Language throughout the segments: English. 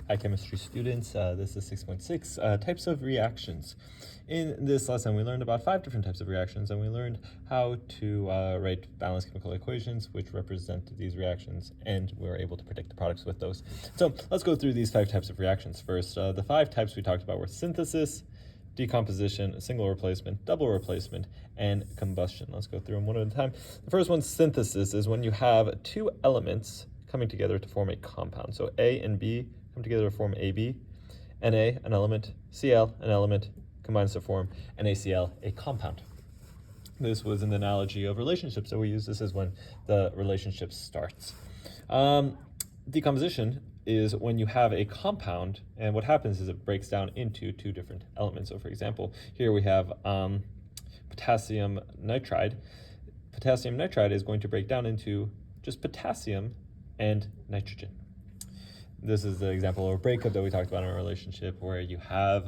Hi, chemistry students. This is 6.6, types of reactions. In this lesson, we learned about 5 different types of reactions, and we learned how to write balanced chemical equations which represent these reactions, and we were able to predict the products with those. So let's go through these 5 types of reactions first. The 5 types we talked about were synthesis, decomposition, single replacement, double replacement, and combustion. Let's go through them one at a time. The first one, synthesis, is when you have 2 elements coming together to form a compound. So A and B come together to form AB, Na, an element, Cl, an element, combines to form NaCl, a compound. This was an analogy of relationships, so we use this as when the relationship starts. Decomposition is when you have a compound, and what happens is it breaks down into 2 different elements. So for example, here we have potassium nitride. Potassium nitride is going to break down into just potassium and nitrogen. This is the example of a breakup that we talked about in a relationship where you have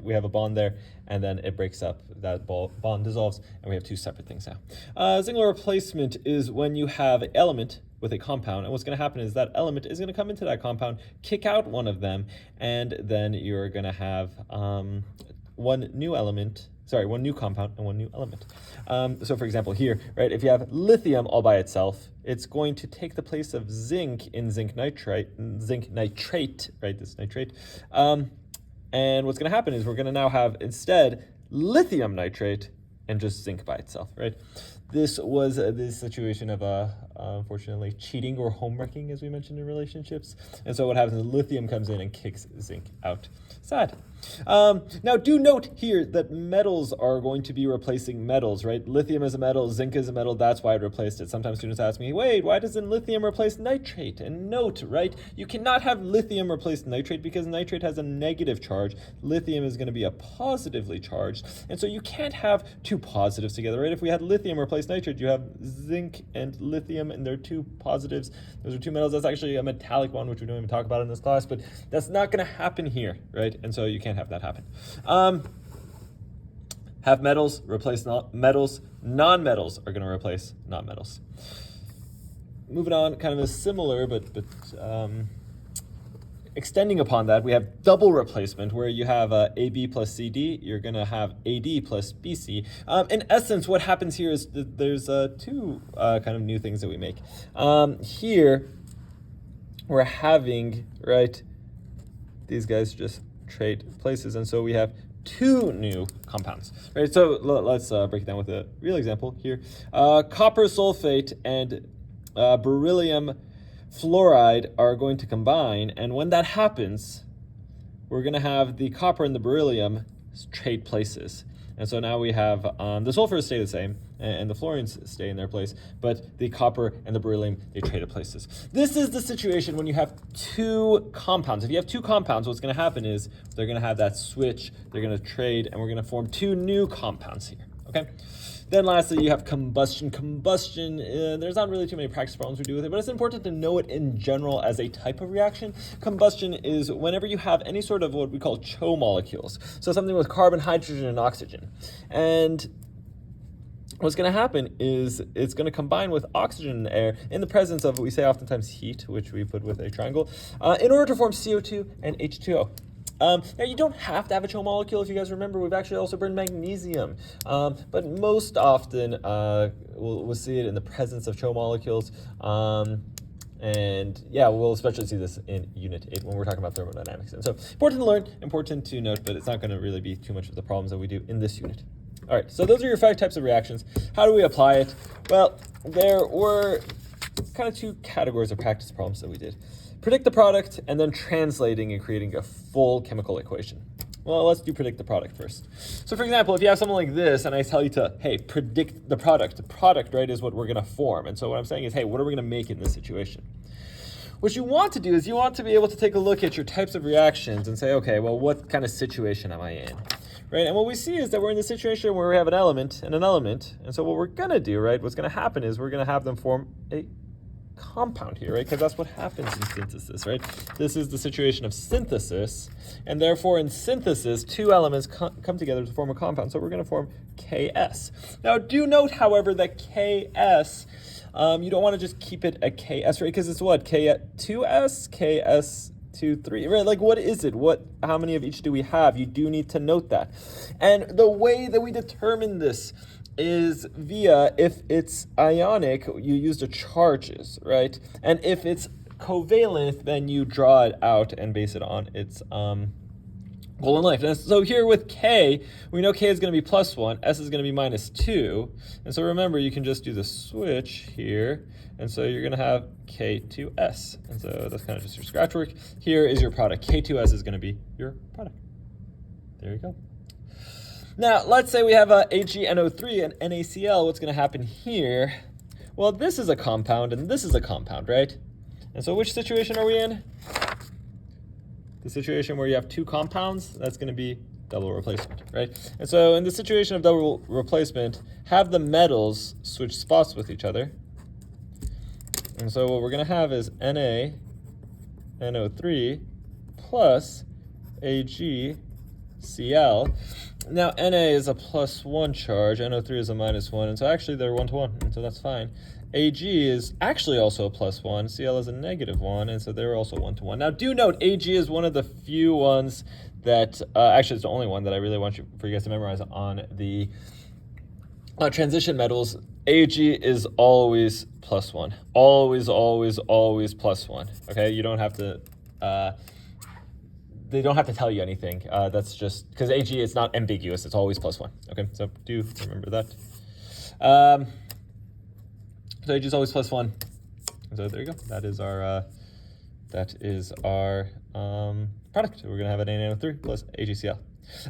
we have a bond there, and then it breaks up, that bond dissolves, and we have 2 separate things now. Single replacement is when you have an element with a compound, and what's going to happen is that element is going to come into that compound, kick out one of them, and then you're going to have one new compound and one new element. So for example here, right, if you have lithium all by itself, it's going to take the place of zinc in zinc nitrate, right, this nitrate. And what's going to happen is we're going to now have instead lithium nitrate and just zinc by itself, right? This was this situation of unfortunately cheating or homewrecking, as we mentioned in relationships. And so what happens is lithium comes in and kicks zinc out. Sad. Now do note here that metals are going to be replacing metals, right? Lithium is a metal, zinc is a metal, that's why it replaced it. Sometimes students ask me, wait, why doesn't lithium replace nitrate? And note, right, you cannot have lithium replace nitrate because nitrate has a negative charge. Lithium is going to be a positively charged, and so you can't have 2 positives together, right? If we had lithium replace nitrate, you have zinc and lithium, and they're 2 positives. Those are 2 metals. That's actually a metallic one, which we don't even talk about in this class, but that's not going to happen here, right? And so you can't have that happen. Have metals replace metals. Non-metals are going to replace non-metals. Moving on, kind of a similar, but extending upon that, we have double replacement, where you have AB plus CD, you're going to have AD plus BC. In essence, what happens here is there's 2 kind of new things that we make. Here, we're having, right, these guys just trade places, and so we have 2 new compounds, right? So let's break it down with a real example here. Copper sulfate and beryllium fluoride are going to combine, and when that happens, we're going to have the copper and the beryllium trade places. And so now we have the sulfurs stay the same, and the fluorines stay in their place, but the copper and the beryllium, they traded places. This is the situation when you have 2 compounds. If you have 2 compounds, what's going to happen is they're going to have that switch, they're going to trade, and we're going to form 2 new compounds here, okay? Then lastly, you have combustion. Combustion, there's not really too many practice problems we do with it, but it's important to know it in general as a type of reaction. Combustion is whenever you have any sort of what we call CHO molecules, so something with carbon, hydrogen, and oxygen. And what's going to happen is it's going to combine with oxygen in the air in the presence of what we say oftentimes heat, which we put with a triangle, in order to form CO2 and H2O. Now, you don't have to have a CHO molecule. If you guys remember, we've actually also burned magnesium. But most often, we'll see it in the presence of CHO molecules. And yeah, we'll especially see this in Unit 8 when we're talking about thermodynamics. And so important to learn, important to note, but it's not going to really be too much of the problems that we do in this unit. All right, so those are your 5 types of reactions. How do we apply it? Well, there were kind of 2 categories of practice problems that we did. Predict the product, and then translating and creating a full chemical equation. Well, let's do predict the product first. So for example, if you have something like this, and I tell you to, hey, predict the product, right, is what we're going to form. And so what I'm saying is, hey, what are we going to make in this situation? What you want to do is you want to be able to take a look at your types of reactions and say, okay, well, what kind of situation am I in? Right, and what we see is that we're in the situation where we have an element and an element. And so what we're going to do, right, what's going to happen is we're going to have them form a compound here, right? Because that's what happens in synthesis, right? This is the situation of synthesis, and therefore in synthesis, 2 elements come together to form a compound. So we're going to form KS. Now do note, however, that KS You don't want to just keep it at KS, right? Because it's what? K2S, KS23, right? Like, what is it? How many of each do we have? You do need to note that. And the way that we determine this is via, if it's ionic, you use the charges, right? And if it's covalent, then you draw it out and base it on its Golden length. And so here with K, we know K is going to be +1, S is going to be -2. And so remember, you can just do the switch here. And so you're going to have K2S. And so that's kind of just your scratch work. Here is your product. K2S is going to be your product. There you go. Now, let's say we have a AgNO3 and NaCl. What's going to happen here? Well, this is a compound and this is a compound, right? And so which situation are we in? The situation where you have two compounds, that's going to be double replacement, right? And so in the situation of double replacement, have the metals switch spots with each other. And so what we're going to have is NaNO3 plus AgCl. Now, Na is a +1 charge, NO3 is a -1, and so actually they're 1-to-1, and so that's fine. Ag is actually also a +1, Cl is a -1, and so they're also 1-to-1. Now, do note, Ag is one of the few ones that, actually it's the only one that I really want for you guys to memorize on the transition metals. Ag is always +1. Always, always, always +1, okay? You don't have to... they don't have to tell you anything. That's just because Ag is not ambiguous. It's always +1. Okay, so do remember that. So Ag is always +1. So there you go. That is our product. We're gonna have an NaNO3 plus AgCl.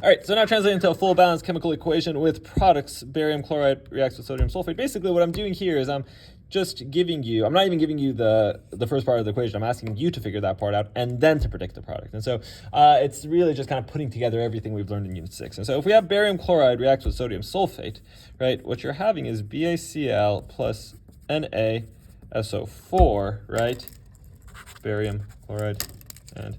All right, so now translating into a full balanced chemical equation with products. Barium chloride reacts with sodium sulfate. Basically, what I'm doing here is I'm just giving you, I'm not even giving you the first part of the equation. I'm asking you to figure that part out and then to predict the product. And so it's really just kind of putting together everything we've learned in Unit 6. And so if we have barium chloride reacts with sodium sulfate, right, what you're having is BaCl plus NaSO4, right? Barium chloride and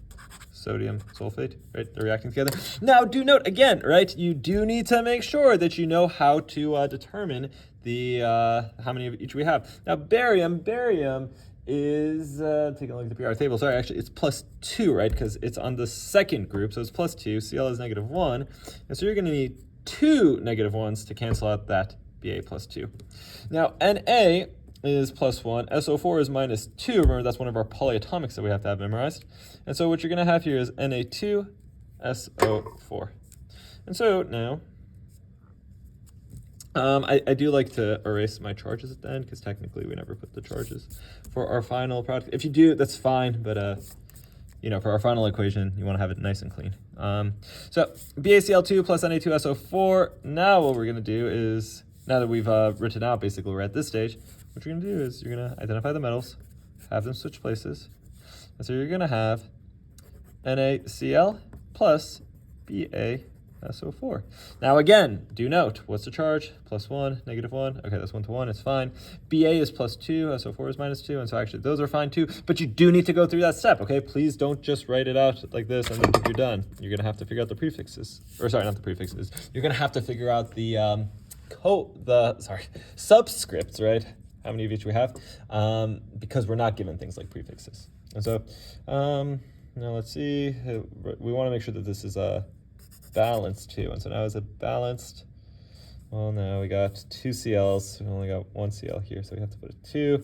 sodium sulfate, right? They're reacting together. Now, do note again, right? You do need to make sure that you know how to determine the how many of each we have. Now, barium is taking a look at the PR table. Sorry, actually, it's +2, right? Because it's on the second group, so it's +2. Cl is -1, and so you're going to need 2 -1s to cancel out that Ba +2. Now, Na is +1, SO4 is -2. Remember, that's one of our polyatomics that we have to have memorized. And so what you're going to have here is Na2SO4. And so now, I do like to erase my charges at the end, because technically we never put the charges for our final product. If you do, that's fine, but you know, for our final equation, you want to have it nice and clean. So BaCl2 plus Na2SO4. Now what we're going to do is, now that we've written out, basically we're at this stage, what you're going to do is you're going to identify the metals, have them switch places. And so you're going to have NaCl plus BaSO4. Now again, do note, what's the charge? +1, -1. Okay, that's 1-to-1, it's fine. Ba is +2, SO4 is -2, and so actually those are fine too, but you do need to go through that step, okay? Please don't just write it out like this and then you're done. You're going to have to figure out the prefixes. Or sorry, not the prefixes. You're going to have to figure out the subscripts, right? How many of each we have, because we're not given things like prefixes. And so now let's see, we want to make sure that this is balanced too. And so now is it balanced? Well, now we got 2 CLs, we only got 1 CL here, so we have to put a 2.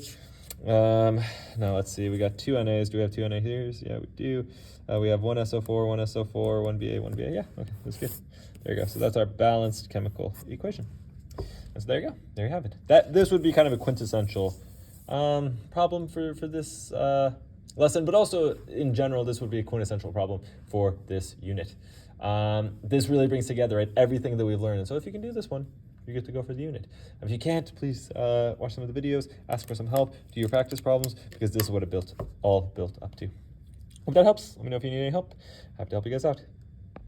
Now let's see, we got 2 NAs. Do we have 2 NA here? Yeah, we do. We have 1 SO4, 1 SO4, 1 Ba, 1 Ba. Yeah, okay, that's good. There you go. So that's our balanced chemical equation. And so there you go. There you have it. This would be kind of a quintessential problem for this lesson, but also in general, this would be a quintessential problem for this unit. This really brings together, right, everything that we've learned. And so if you can do this one, you get to go for the unit. If you can't, please watch some of the videos, ask for some help, do your practice problems, because this is what it all built up to. Hope that helps. Let me know if you need any help. Happy to help you guys out.